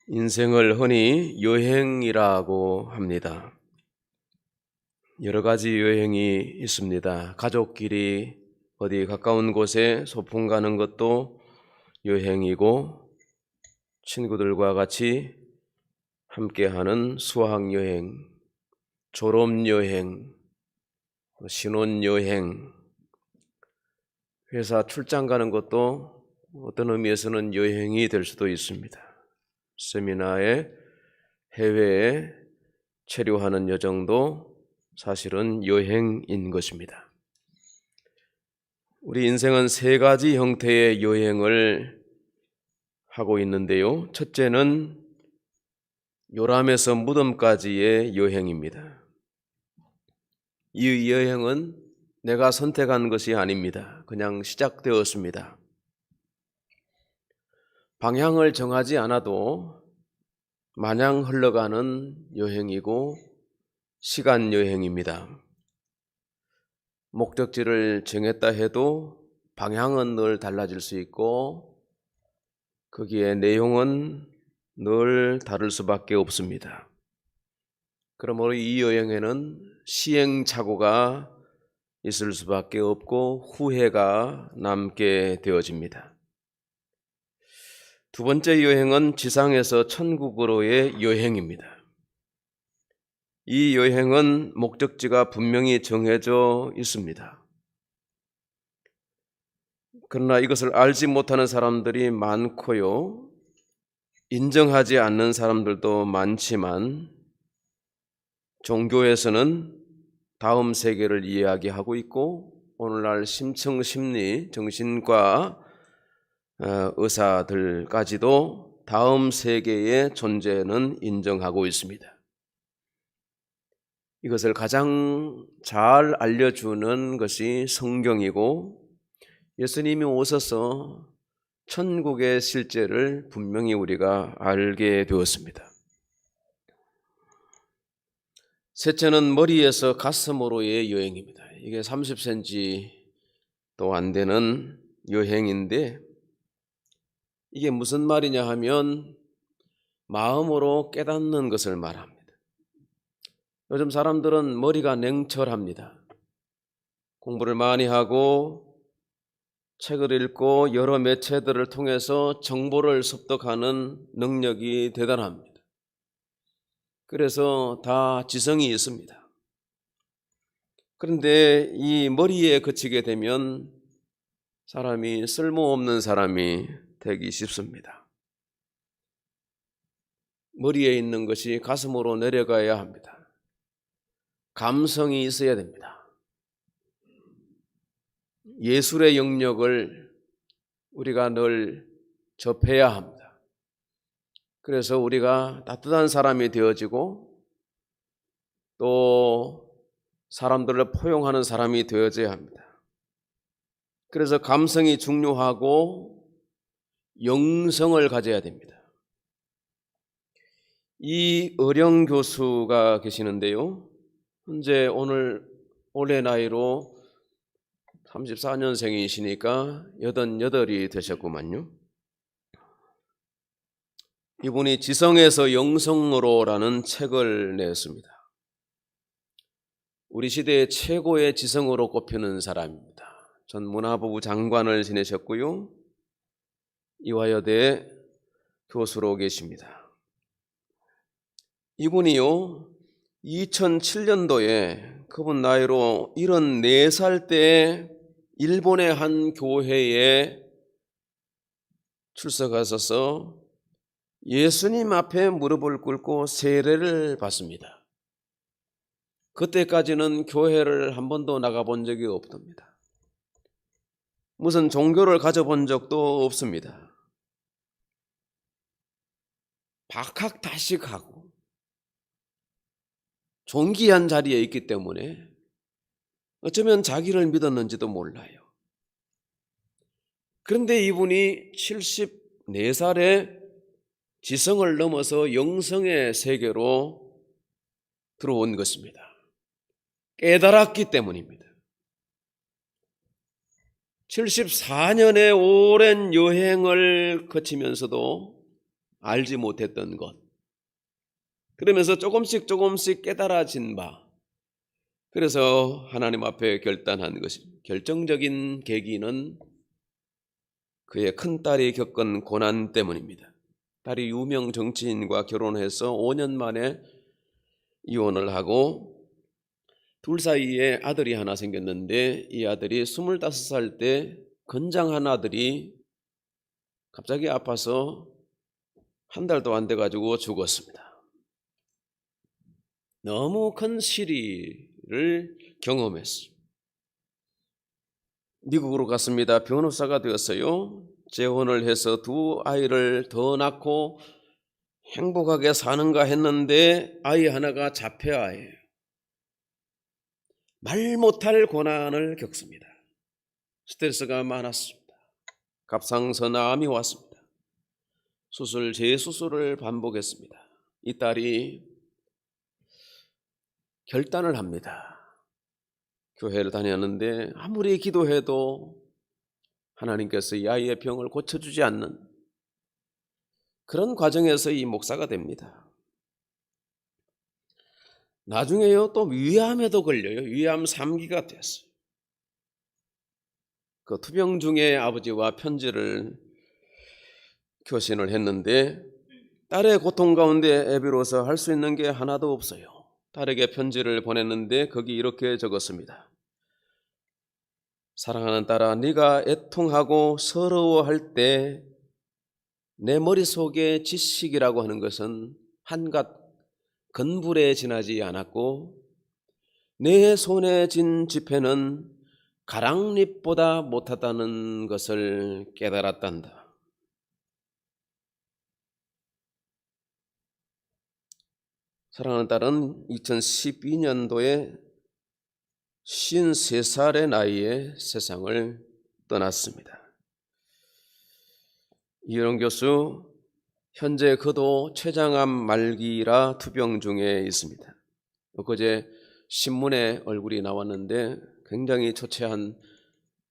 인생을 흔히 여행이라고 합니다. 여러 가지 여행이 있습니다. 가족끼리 어디 가까운 곳에 소풍 가는 것도 여행이고, 친구들과 같이 함께하는 수학여행, 졸업여행, 신혼여행, 회사 출장 가는 것도 어떤 의미에서는 여행이 될 수도 있습니다. 세미나에 해외에 체류하는 여정도 사실은 여행인 것입니다. 우리 인생은 세 가지 형태의 여행을 하고 있는데요. 첫째는 요람에서 무덤까지의 여행입니다. 이 여행은 내가 선택한 것이 아닙니다. 그냥 시작되었습니다. 방향을 정하지 않아도 마냥 흘러가는 여행이고 시간 여행입니다. 목적지를 정했다 해도 방향은 늘 달라질 수 있고 거기에 내용은 늘 다를 수밖에 없습니다. 그러므로 이 여행에는 시행착오가 있을 수밖에 없고 후회가 남게 되어집니다. 두 번째 여행은 지상에서 천국으로의 여행입니다. 이 여행은 목적지가 분명히 정해져 있습니다. 그러나 이것을 알지 못하는 사람들이 많고요. 인정하지 않는 사람들도 많지만 종교에서는 다음 세계를 이야기하고 있고 오늘날 심층심리, 정신과 의사들까지도 다음 세계의 존재는 인정하고 있습니다. 이것을 가장 잘 알려주는 것이 성경이고 예수님이 오셔서 천국의 실제를 분명히 우리가 알게 되었습니다. 셋째는 머리에서 가슴으로의 여행입니다. 이게 30cm도 안 되는 여행인데 이게 무슨 말이냐 하면 마음으로 깨닫는 것을 말합니다. 요즘 사람들은 머리가 냉철합니다. 공부를 많이 하고 책을 읽고 여러 매체들을 통해서 정보를 습득하는 능력이 대단합니다. 그래서 다 지성이 있습니다. 그런데 이 머리에 그치게 되면 사람이 쓸모없는 사람이 되기 쉽습니다. 머리에 있는 것이 가슴으로 내려가야 합니다. 감성이 있어야 됩니다. 예술의 영역을 우리가 늘 접해야 합니다. 그래서 우리가 따뜻한 사람이 되어지고 또 사람들을 포용하는 사람이 되어져야 합니다. 그래서 감성이 중요하고 영성을 가져야 됩니다. 이 어령 교수가 계시는데요. 현재 올해 나이로 34년생이시니까 88이 되셨구만요. 이분이 지성에서 영성으로라는 책을 냈습니다. 우리 시대의 최고의 지성으로 꼽히는 사람입니다. 전 문화부부 장관을 지내셨고요. 이화여대 교수로 계십니다. 이분이요 2007년도에 그분 나이로 74살 때 일본의 한 교회에 출석하셔서 예수님 앞에 무릎을 꿇고 세례를 받습니다. 그때까지는 교회를 한 번도 나가본 적이 없답니다. 무슨 종교를 가져본 적도 없습니다. 박학다식하고 존귀한 자리에 있기 때문에 어쩌면 자기를 믿었는지도 몰라요. 그런데 이분이 74살에 지성을 넘어서 영성의 세계로 들어온 것입니다. 깨달았기 때문입니다. 74년의 오랜 여행을 거치면서도 알지 못했던 것, 그러면서 조금씩 깨달아진 바, 그래서 하나님 앞에 결단한 것입니다. 결정적인 계기는 그의 큰딸이 겪은 고난 때문입니다. 딸이 유명 정치인과 결혼해서 5년 만에 이혼을 하고 둘 사이에 아들이 하나 생겼는데, 이 아들이 25살 때 건장한 아들이 갑자기 아파서 한 달도 안 돼가지고 죽었습니다. 너무 큰 시리를 경험했습니다. 미국으로 갔습니다. 변호사가 되었어요. 재혼을 해서 2아이를 더 낳고 행복하게 사는가 했는데 아이 하나가 자폐아예요. 말 못할 고난을 겪습니다. 스트레스가 많았습니다. 갑상선암이 왔습니다. 재수술을 반복했습니다. 이 딸이 결단을 합니다. 교회를 다녔는데 아무리 기도해도 하나님께서 이 아이의 병을 고쳐주지 않는 그런 과정에서 이 목사가 됩니다. 나중에요, 또 위암에도 걸려요. 위암 3기가 됐어요. 그 투병 중에 아버지와 편지를 교신을 했는데 딸의 고통 가운데 애비로서 할 수 있는 게 하나도 없어요. 딸에게 편지를 보냈는데 거기 이렇게 적었습니다. 사랑하는 딸아, 네가 애통하고 서러워할 때 내 머릿속에 지식이라고 하는 것은 한갓 건불에 지나지 않았고 내 손에 쥔 지폐는 가랑잎보다 못하다는 것을 깨달았단다. 사랑하는 딸은 2012년도에 53살의 나이에 세상을 떠났습니다. 이효령 교수, 현재 그도 췌장암 말기라 투병 중에 있습니다. 엊그제 신문에 얼굴이 나왔는데 굉장히 초췌한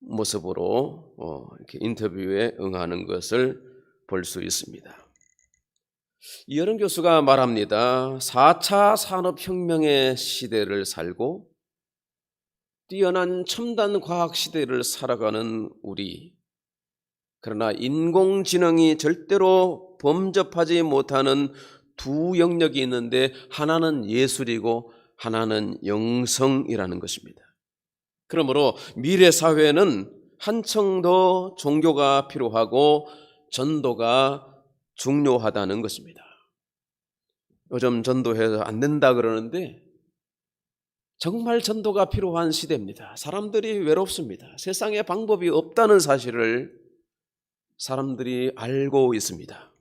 모습으로 이렇게 인터뷰에 응하는 것을 볼 수 있습니다. 이효령 교수가 말합니다. 4차 산업혁명의 시대를 살고 뛰어난 첨단 과학 시대를 살아가는 우리, 그러나 인공지능이 절대로 범접하지 못하는 두 영역이 있는데 하나는 예술이고 하나는 영성이라는 것입니다. 그러므로 미래 사회는 한층 더 종교가 필요하고 전도가 중요하다는 것입니다. 요즘 전도해서 안 된다 그러는데 정말 전도가 필요한 시대입니다. 사람들이 외롭습니다. 세상에 방법이 없다는 사실을 사람들이 알고 있습니다.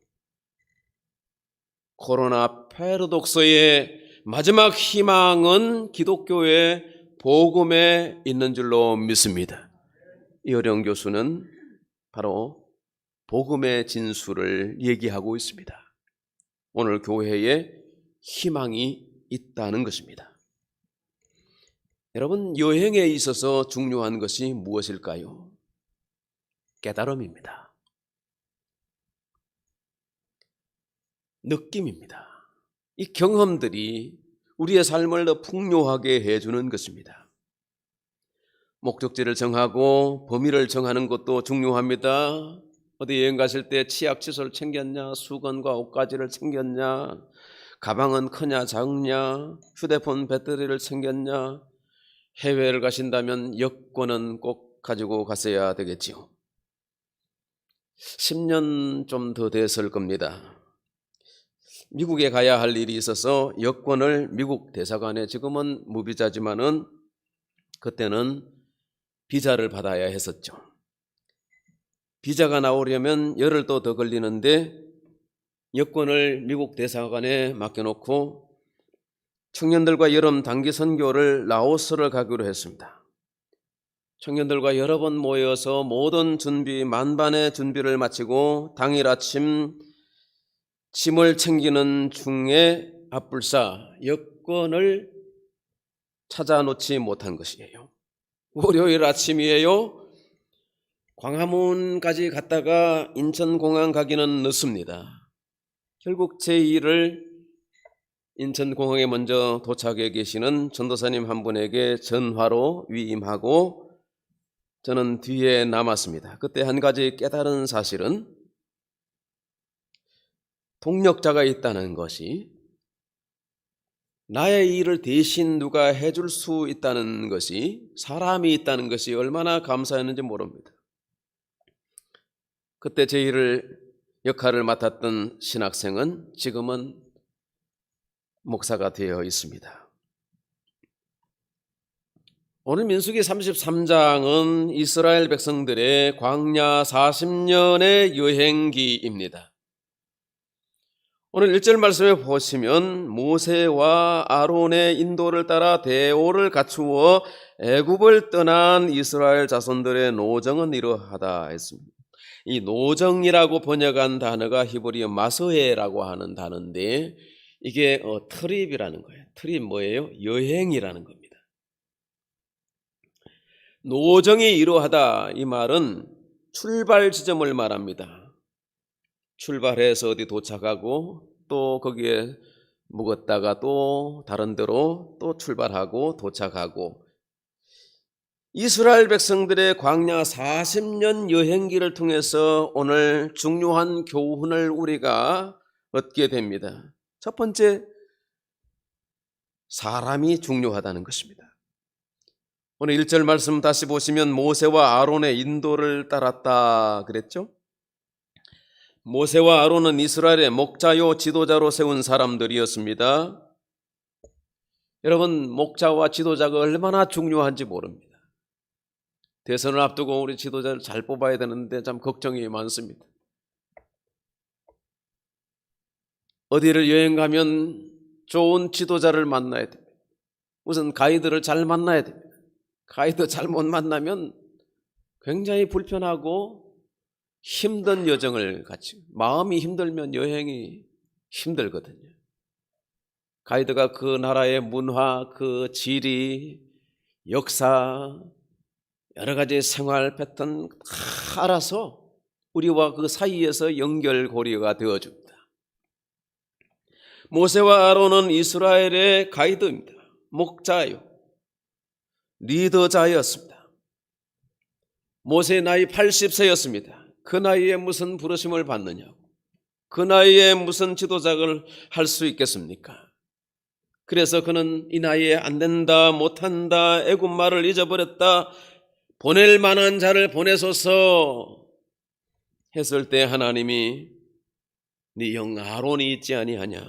코로나 패러독스의 마지막 희망은 기독교의 복음에 있는 줄로 믿습니다. 이효령 교수는 바로 복음의 진수를 얘기하고 있습니다. 오늘 교회에 희망이 있다는 것입니다. 여러분, 여행에 있어서 중요한 것이 무엇일까요? 깨달음입니다. 느낌입니다. 이 경험들이 우리의 삶을 더 풍요하게 해주는 것입니다. 목적지를 정하고 범위를 정하는 것도 중요합니다. 어디 여행 가실 때 치약 칫솔 챙겼냐, 수건과 옷가지를 챙겼냐, 가방은 크냐 작냐, 휴대폰 배터리를 챙겼냐, 해외를 가신다면 여권은 꼭 가지고 갔어야 되겠지요. 10년 좀 더 됐을 겁니다. 미국에 가야 할 일이 있어서 여권을 미국 대사관에, 지금은 무비자지만은 그때는 비자를 받아야 했었죠. 비자가 나오려면 열흘 더 걸리는데 여권을 미국 대사관에 맡겨놓고 청년들과 여름 단기 선교를 라오스를 가기로 했습니다. 청년들과 여러 번 모여서 모든 만반의 준비를 마치고 당일 아침 짐을 챙기는 중에 앞불사 여권을 찾아놓지 못한 것이에요. 월요일 아침이에요. 광화문까지 갔다가 인천공항 가기는 늦습니다. 결국 제2를 인천공항에 먼저 도착해 계시는 전도사님 한 분에게 전화로 위임하고 저는 뒤에 남았습니다. 그때 한 가지 깨달은 사실은 동력자가 있다는 것이, 나의 일을 대신 누가 해줄 수 있다는 것이, 사람이 있다는 것이 얼마나 감사했는지 모릅니다. 그때 제 일을 역할을 맡았던 신학생은 지금은 목사가 되어 있습니다. 오늘 민수기 33장은 이스라엘 백성들의 광야 40년의 여행기입니다. 오늘 1절 말씀에 보시면 모세와 아론의 인도를 따라 대오를 갖추어 애굽을 떠난 이스라엘 자손들의 노정은 이러하다 했습니다. 이 노정이라고 번역한 단어가 히브리어 마스헤라고 하는 단어인데 이게 트립이라는 거예요. 트립 뭐예요? 여행이라는 겁니다. 노정이 이러하다, 이 말은 출발 지점을 말합니다. 출발해서 어디 도착하고 또 거기에 묵었다가 또 다른 데로 또 출발하고 도착하고, 이스라엘 백성들의 광야 40년 여행기를 통해서 오늘 중요한 교훈을 우리가 얻게 됩니다. 첫 번째, 사람이 중요하다는 것입니다. 오늘 1절 말씀 다시 보시면 모세와 아론의 인도를 따랐다 그랬죠? 모세와 아론은 이스라엘의 목자요 지도자로 세운 사람들이었습니다. 여러분, 목자와 지도자가 얼마나 중요한지 모릅니다. 대선을 앞두고 우리 지도자를 잘 뽑아야 되는데 참 걱정이 많습니다. 어디를 여행 가면 좋은 지도자를 만나야 됩니다. 우선 가이드를 잘 만나야 됩니다. 가이드 잘못 만나면 굉장히 불편하고 힘든 여정을 같이, 마음이 힘들면 여행이 힘들거든요. 가이드가 그 나라의 문화, 그 지리, 역사, 여러 가지 생활 패턴 다 알아서 우리와 그 사이에서 연결고리가 되어줍니다. 모세와 아론은 이스라엘의 가이드입니다. 목자요, 리더자였습니다. 모세의 나이 80세였습니다. 그 나이에 무슨 부르심을 받느냐고, 그 나이에 무슨 지도자를 할 수 있겠습니까? 그래서 그는 이 나이에 안 된다, 못한다, 애굽 말을 잊어버렸다, 보낼 만한 자를 보내소서 했을 때 하나님이 네 형 아론이 있지 아니하냐,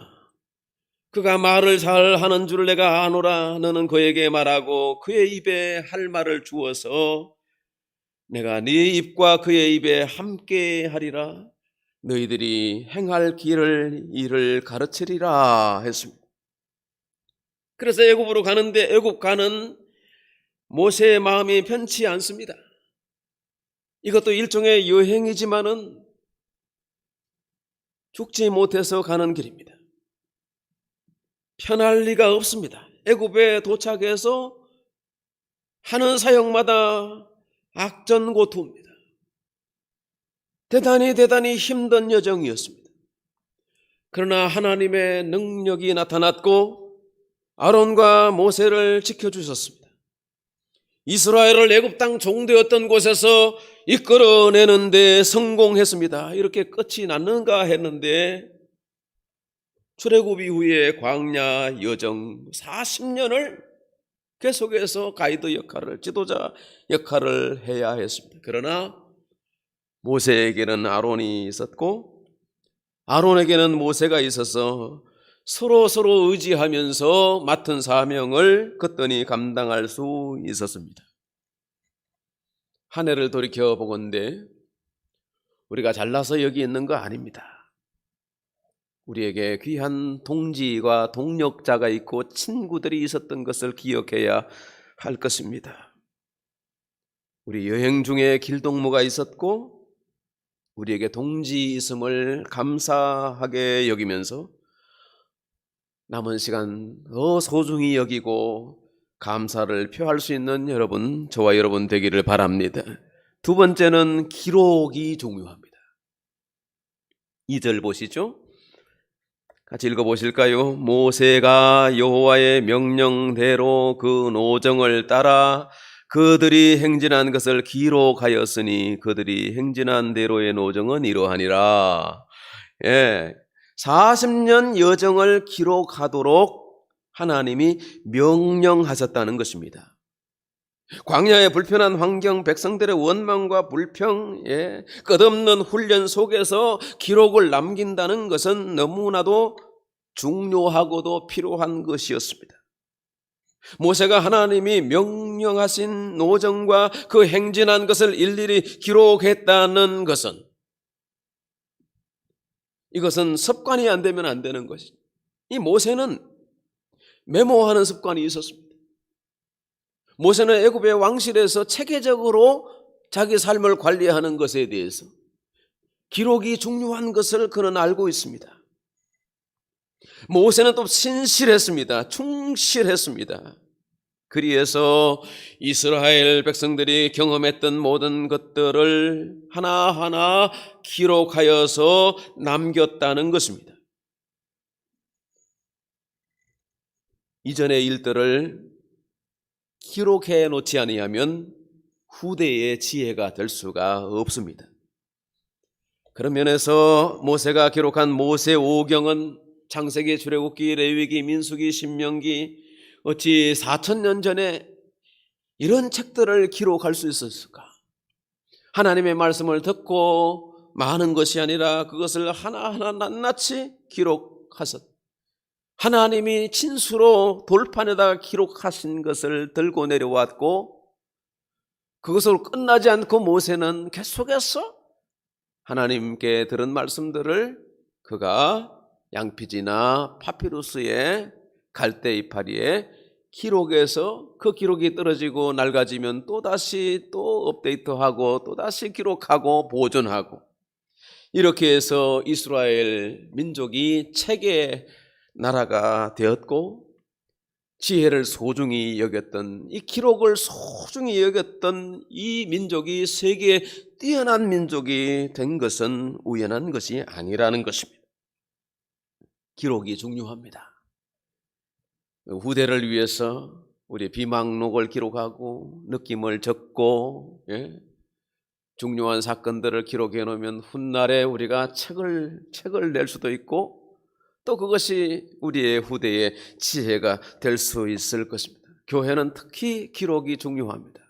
그가 말을 잘 하는 줄 내가 아노라, 너는 그에게 말하고 그의 입에 할 말을 주어서 내가 네 입과 그의 입에 함께 하리라, 너희들이 행할 일을 가르치리라 했습니다. 그래서 애굽으로 가는데 애굽 가는 모세의 마음이 편치 않습니다. 이것도 일종의 여행이지만은 죽지 못해서 가는 길입니다. 편할 리가 없습니다. 애굽에 도착해서 하는 사역마다 악전고투입니다. 대단히 힘든 여정이었습니다. 그러나 하나님의 능력이 나타났고 아론과 모세를 지켜주셨습니다. 이스라엘을 애굽 땅 종되었던 곳에서 이끌어내는 데 성공했습니다. 이렇게 끝이 났는가 했는데 출애굽 이후에 광야 여정 40년을 계속해서 가이드 역할을, 지도자 역할을 해야 했습니다. 그러나 모세에게는 아론이 있었고 아론에게는 모세가 있어서 서로 의지하면서 맡은 사명을 거뜬히 감당할 수 있었습니다. 한 해를 돌이켜 보건대 우리가 잘나서 여기 있는 거 아닙니다. 우리에게 귀한 동지와 동력자가 있고 친구들이 있었던 것을 기억해야 할 것입니다. 우리 여행 중에 길동무가 있었고 우리에게 동지 있음을 감사하게 여기면서 남은 시간 더 소중히 여기고 감사를 표할 수 있는 여러분, 저와 여러분 되기를 바랍니다. 두 번째는 기록이 중요합니다. 2절 보시죠. 같이 읽어보실까요? 모세가 여호와의 명령대로 그 노정을 따라 그들이 행진한 것을 기록하였으니 그들이 행진한 대로의 노정은 이러하니라. 40년 여정을 기록하도록 하나님이 명령하셨다는 것입니다. 광야의 불편한 환경, 백성들의 원망과 불평, 끝없는 훈련 속에서 기록을 남긴다는 것은 너무나도 중요하고도 필요한 것이었습니다. 모세가 하나님이 명령하신 노정과 그 행진한 것을 일일이 기록했다는 것은, 이것은 습관이 안 되면 안 되는 것이죠. 이 모세는 메모하는 습관이 있었습니다. 모세는 애굽의 왕실에서 체계적으로 자기 삶을 관리하는 것에 대해서 기록이 중요한 것을 그는 알고 있습니다. 모세는 또 신실했습니다. 충실했습니다. 그리해서 이스라엘 백성들이 경험했던 모든 것들을 하나하나 기록하여서 남겼다는 것입니다. 이전의 일들을 기록해 놓지 아니하면 후대의 지혜가 될 수가 없습니다. 그런 면에서 모세가 기록한 모세오경은 창세기, 출애굽기, 레위기, 민수기, 신명기, 어찌 4000년 전에 이런 책들을 기록할 수 있었을까? 하나님의 말씀을 듣고 많은 것이 아니라 그것을 하나하나 낱낱이 기록하셨다. 하나님이 친수로 돌판에다가 기록하신 것을 들고 내려왔고, 그것으로 끝나지 않고 모세는 계속해서 하나님께 들은 말씀들을 그가 양피지나 파피루스에 갈대 이파리에 기록해서 그 기록이 떨어지고 낡아지면 또다시 또 업데이트하고 또다시 기록하고 보존하고, 이렇게 해서 이스라엘 민족이 책의 나라가 되었고, 지혜를 소중히 여겼던, 이 기록을 소중히 여겼던 이 민족이 세계에 뛰어난 민족이 된 것은 우연한 것이 아니라는 것입니다. 기록이 중요합니다. 후대를 위해서 우리 비망록을 기록하고 느낌을 적고, 중요한 사건들을 기록해 놓으면 훗날에 우리가 책을 낼 수도 있고, 또 그것이 우리의 후대의 지혜가 될 수 있을 것입니다. 교회는 특히 기록이 중요합니다.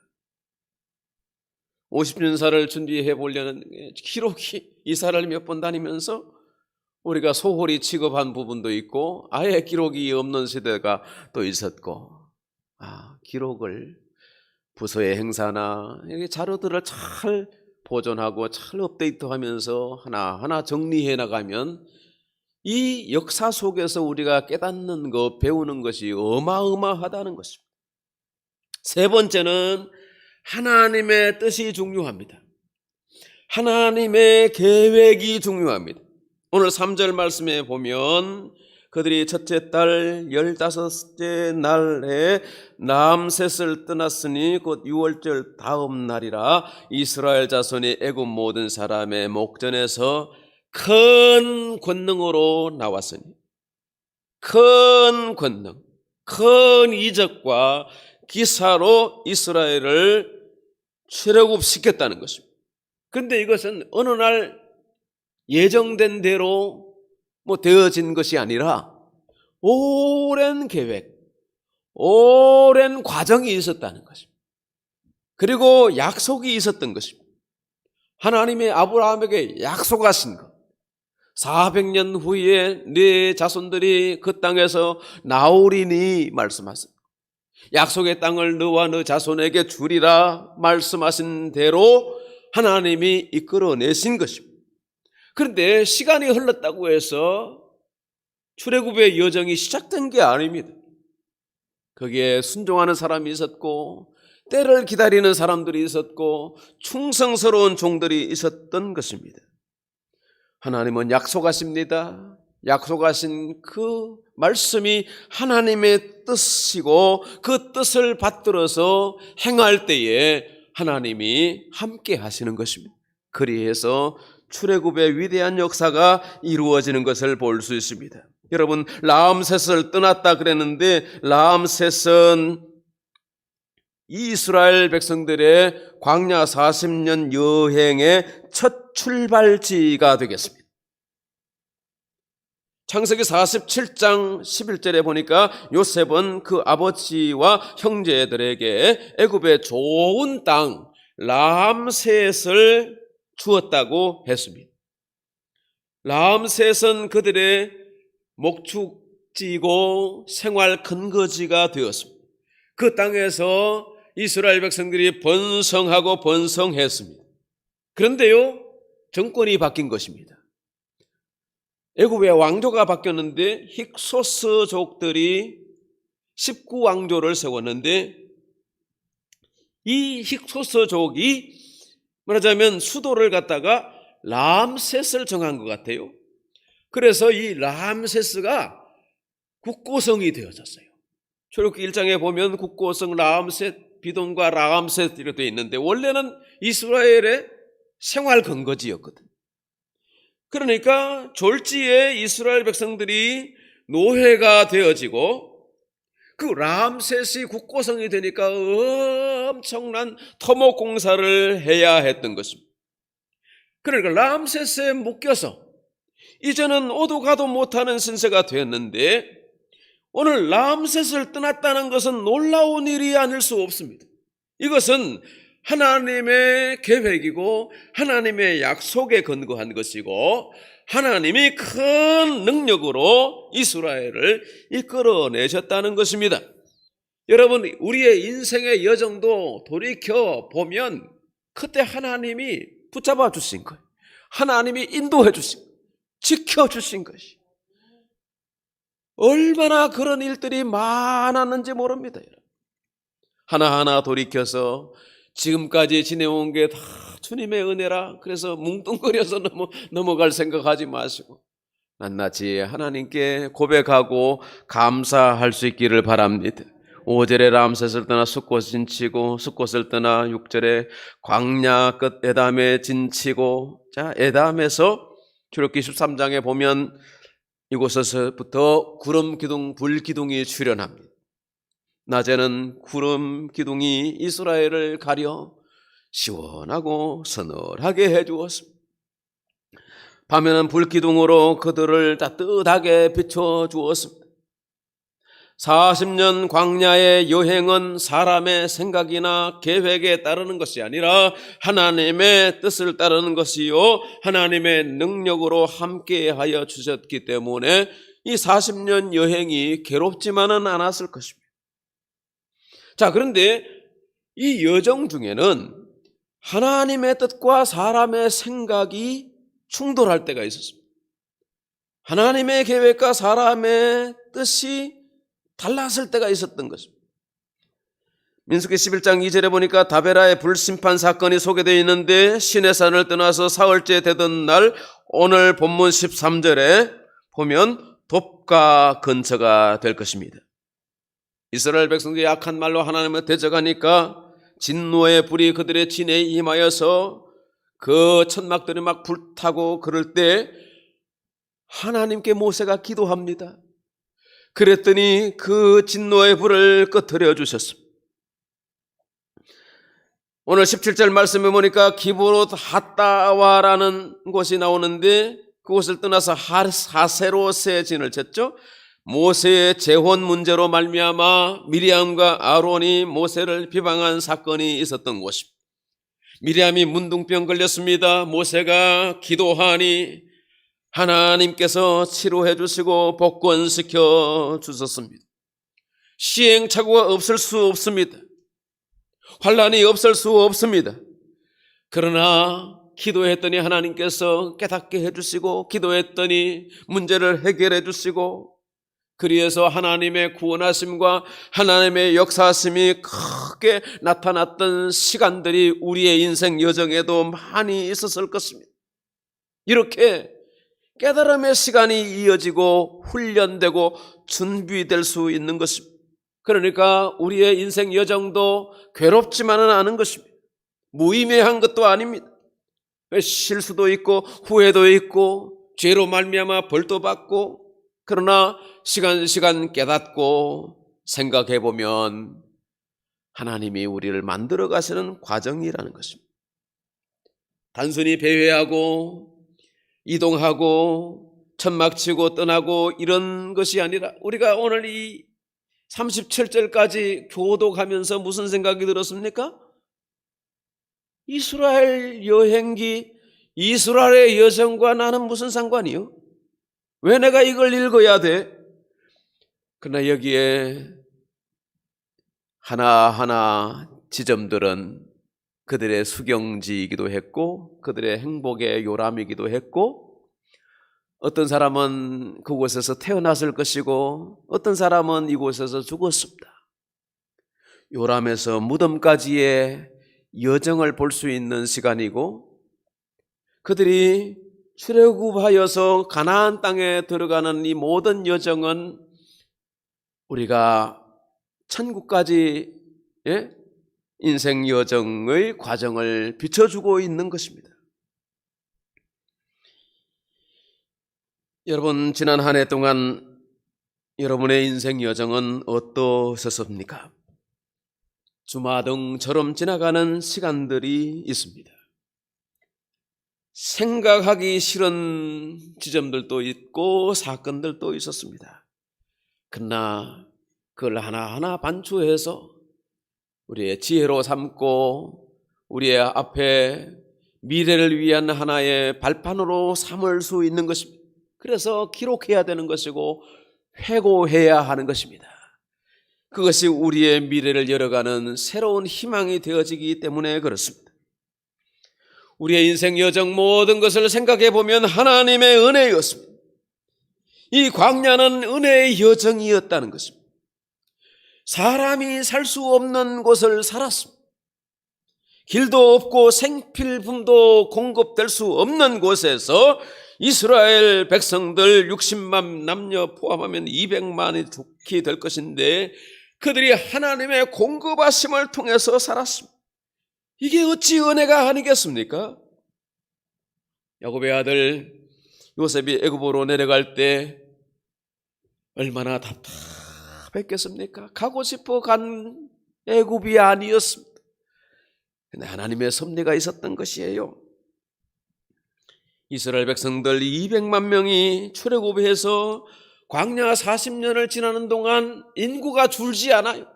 50년사를 준비해 보려는 기록이, 이사를 몇 번 다니면서 우리가 소홀히 취급한 부분도 있고 아예 기록이 없는 시대가 또 있었고, 기록을 부서의 행사나 자료들을 잘 보존하고 잘 업데이트하면서 하나하나 정리해 나가면 이 역사 속에서 우리가 깨닫는 것, 배우는 것이 어마어마하다는 것입니다. 세 번째는 하나님의 뜻이 중요합니다. 하나님의 계획이 중요합니다. 오늘 3절 말씀에 보면 그들이 첫째 달 15째 날에 남셋을 떠났으니 곧 6월절 다음 날이라 이스라엘 자손이 애굽 모든 사람의 목전에서 큰 권능으로 나왔으니, 큰 권능, 큰 이적과 기사로 이스라엘을 출애굽시켰다는 것입니다. 그런데 이것은 어느 날 예정된 대로 되어진 것이 아니라 오랜 계획, 오랜 과정이 있었다는 것입니다. 그리고 약속이 있었던 것입니다. 하나님의 아브라함에게 약속하신 것, 400년 후에 네 자손들이 그 땅에서 나오리니 말씀하셨습니다. 약속의 땅을 너와 너 자손에게 주리라 말씀하신 대로 하나님이 이끌어내신 것입니다. 그런데 시간이 흘렀다고 해서 출애굽의 여정이 시작된 게 아닙니다. 거기에 순종하는 사람이 있었고 때를 기다리는 사람들이 있었고 충성스러운 종들이 있었던 것입니다. 하나님은 약속하십니다. 약속하신 그 말씀이 하나님의 뜻이고 그 뜻을 받들어서 행할 때에 하나님이 함께 하시는 것입니다. 그리해서 출애굽의 위대한 역사가 이루어지는 것을 볼 수 있습니다. 여러분, 라암셋을 떠났다 그랬는데 라암셋은 이스라엘 백성들의 광야 40년 여행의 첫 출발지가 되겠습니다. 창세기 47장 11절에 보니까 요셉은 그 아버지와 형제들에게 애굽의 좋은 땅 라암셋을 주었다고 했습니다. 라암셋은 그들의 목축지고 생활 근거지가 되었습니다. 그 땅에서 이스라엘 백성들이 번성하고 번성했습니다. 그런데요, 정권이 바뀐 것입니다. 애굽의 왕조가 바뀌었는데 힉소스족들이 19왕조를 세웠는데 이 힉소스족이 말하자면 수도를 갖다가 람셋을 정한 것 같아요. 그래서 이 람세스가 국고성이 되어졌어요. 출애굽기 1장에 보면 국고성 람셋, 비돈과 라암셋 이렇게 되어 있는데 원래는 이스라엘의 생활 근거지였거든. 그러니까 졸지에 이스라엘 백성들이 노예가 되어지고 그 람셋이 국고성이 되니까 엄청난 토목 공사를 해야 했던 것입니다. 그러니까 람셋에 묶여서 이제는 오도 가도 못하는 신세가 되었는데 오늘 람셋을 떠났다는 것은 놀라운 일이 아닐 수 없습니다. 이것은 하나님의 계획이고 하나님의 약속에 근거한 것이고 하나님이 큰 능력으로 이스라엘을 이끌어내셨다는 것입니다. 여러분, 우리의 인생의 여정도 돌이켜 보면 그때 하나님이 붙잡아 주신 거예요. 하나님이 인도해 주신 거예요. 지켜주신 것이. 얼마나 그런 일들이 많았는지 모릅니다. 하나하나 돌이켜서 지금까지 지내온 게 다 주님의 은혜라. 그래서 뭉뚱거려서 넘어갈 생각하지 마시고 낱낱이 하나님께 고백하고 감사할 수 있기를 바랍니다. 5절에 람셋을 떠나 숫곳 진치고 숫곳을 떠나 6절에 광야 끝 에담에 진치고, 자, 에담에서 출애굽기 13장에 보면 이곳에서부터 구름 기둥, 불 기둥이 출현합니다. 낮에는 구름 기둥이 이스라엘을 가려 시원하고 서늘하게 해주었습니다. 밤에는 불 기둥으로 그들을 따뜻하게 비춰주었습니다. 40년 광야의 여행은 사람의 생각이나 계획에 따르는 것이 아니라 하나님의 뜻을 따르는 것이요 하나님의 능력으로 함께하여 주셨기 때문에 이 40년 여행이 괴롭지만은 않았을 것입니다. 자, 그런데 이 여정 중에는 하나님의 뜻과 사람의 생각이 충돌할 때가 있었습니다. 하나님의 계획과 사람의 뜻이 달랐을 때가 있었던 것입니다. 민수기 11장 2절에 보니까 다베라의 불심판 사건이 소개되어 있는데 시내산을 떠나서 사흘째 되던 날 오늘 본문 13절에 보면 돕가 근처가 될 것입니다. 이스라엘 백성들이 약한 말로 하나님을 대적하니까 진노의 불이 그들의 진에 임하여서 그 천막들이 막 불타고 그럴 때 하나님께 모세가 기도합니다. 그랬더니 그 진노의 불을 끄트려 주셨습니다. 오늘 17절 말씀에 보니까 기브롯 핫다와라는 곳이 나오는데 그곳을 떠나서 하세롯에 진을 쳤죠. 모세의 재혼 문제로 말미암아 미리암과 아론이 모세를 비방한 사건이 있었던 곳입니다. 미리암이 문둥병 걸렸습니다. 모세가 기도하니 하나님께서 치료해 주시고 복권시켜 주셨습니다. 시행착오가 없을 수 없습니다. 환란이 없을 수 없습니다. 그러나 기도했더니 하나님께서 깨닫게 해주시고 기도했더니 문제를 해결해 주시고 그리해서 하나님의 구원하심과 하나님의 역사하심이 크게 나타났던 시간들이 우리의 인생 여정에도 많이 있었을 것입니다. 이렇게 깨달음의 시간이 이어지고 훈련되고 준비될 수 있는 것입니다. 그러니까 우리의 인생 여정도 괴롭지만은 않은 것입니다. 무의미한 것도 아닙니다. 실수도 있고 후회도 있고 죄로 말미암아 벌도 받고 그러나 시간 깨닫고 생각해보면 하나님이 우리를 만들어 가시는 과정이라는 것입니다. 단순히 배회하고 이동하고 천막 치고 떠나고 이런 것이 아니라 우리가 오늘 이 37절까지 교독하면서 무슨 생각이 들었습니까? 이스라엘 여행기, 이스라엘의 여정과 나는 무슨 상관이요? 왜 내가 이걸 읽어야 돼? 그러나 여기에 하나하나 지점들은 그들의 수경지이기도 했고 그들의 행복의 요람이기도 했고 어떤 사람은 그곳에서 태어났을 것이고 어떤 사람은 이곳에서 죽었습니다. 요람에서 무덤까지의 여정을 볼 수 있는 시간이고 그들이 출애굽하여서 가나안 땅에 들어가는 이 모든 여정은 우리가 천국까지 인생 여정의 과정을 비춰주고 있는 것입니다. 여러분, 지난 한 해 동안 여러분의 인생 여정은 어떠셨습니까? 주마등처럼 지나가는 시간들이 있습니다. 생각하기 싫은 지점들도 있고 사건들도 있었습니다. 그러나 그걸 하나하나 반추해서 우리의 지혜로 삼고 우리의 앞에 미래를 위한 하나의 발판으로 삼을 수 있는 것입니다. 그래서 기록해야 되는 것이고 회고해야 하는 것입니다. 그것이 우리의 미래를 열어가는 새로운 희망이 되어지기 때문에 그렇습니다. 우리의 인생 여정 모든 것을 생각해 보면 하나님의 은혜였습니다. 이 광야는 은혜의 여정이었다는 것입니다. 사람이 살 수 없는 곳을 살았습니다. 길도 없고 생필품도 공급될 수 없는 곳에서 이스라엘 백성들 60만 남녀 포함하면 200만이 죽게 될 것인데 그들이 하나님의 공급하심을 통해서 살았습니다. 이게 어찌 은혜가 아니겠습니까? 야곱의 아들 요셉이 애굽으로 내려갈 때 얼마나 답답했겠습니까? 가고 싶어 간 애굽이 아니었습니다. 근데 하나님의 섭리가 있었던 것이에요. 이스라엘 백성들 200만 명이 출애굽해서 광야 40년을 지나는 동안 인구가 줄지 않아요.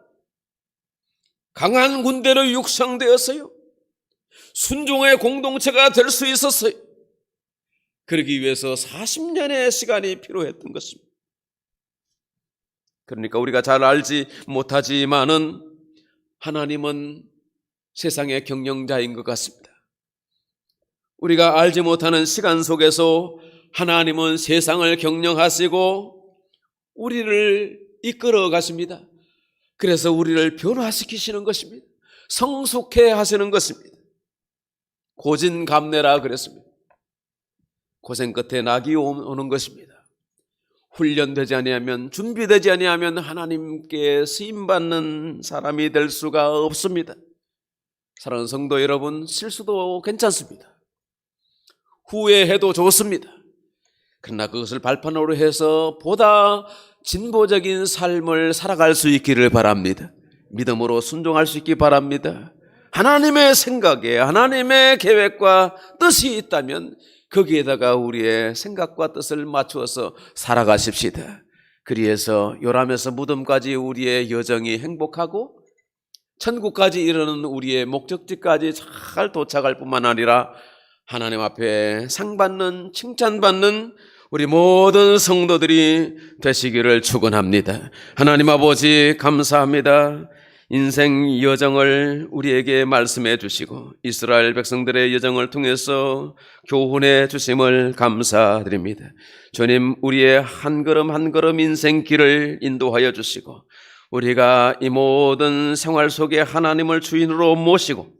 강한 군대로 육성되었어요. 순종의 공동체가 될 수 있었어요. 그러기 위해서 40년의 시간이 필요했던 것입니다. 그러니까 우리가 잘 알지 못하지만은 하나님은 세상의 경영자인 것 같습니다. 우리가 알지 못하는 시간 속에서 하나님은 세상을 경영하시고 우리를 이끌어 가십니다. 그래서 우리를 변화시키시는 것입니다. 성숙해 하시는 것입니다. 고진감래라 그랬습니다. 고생 끝에 낙이 오는 것입니다. 훈련되지 아니하면, 준비되지 아니하면 하나님께 쓰임받는 사람이 될 수가 없습니다. 사랑하는 성도 여러분, 실수도 괜찮습니다. 후회해도 좋습니다. 그러나 그것을 발판으로 해서 보다 진보적인 삶을 살아갈 수 있기를 바랍니다. 믿음으로 순종할 수 있기 바랍니다. 하나님의 생각에 하나님의 계획과 뜻이 있다면 거기에다가 우리의 생각과 뜻을 맞추어서 살아가십시다. 그리해서 요람에서 무덤까지 우리의 여정이 행복하고 천국까지 이르는 우리의 목적지까지 잘 도착할 뿐만 아니라 하나님 앞에 상받는, 칭찬받는 우리 모든 성도들이 되시기를 축원합니다. 하나님 아버지 감사합니다. 인생 여정을 우리에게 말씀해 주시고 이스라엘 백성들의 여정을 통해서 교훈해 주심을 감사드립니다. 주님, 우리의 한 걸음 한 걸음 인생길을 인도하여 주시고 우리가 이 모든 생활 속에 하나님을 주인으로 모시고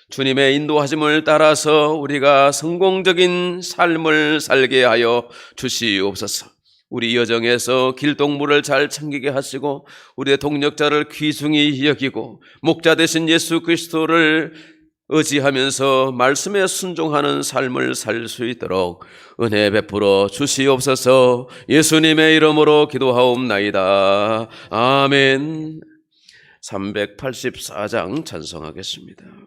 주님의 인도하심을 따라서 우리가 성공적인 삶을 살게 하여 주시옵소서. 우리 여정에서 길동무를 잘 챙기게 하시고 우리의 동력자를 귀중히 여기고 목자 되신 예수 그리스도를 의지하면서 말씀에 순종하는 삶을 살 수 있도록 은혜 베풀어 주시옵소서. 예수님의 이름으로 기도하옵나이다. 아멘. 384장 찬송하겠습니다.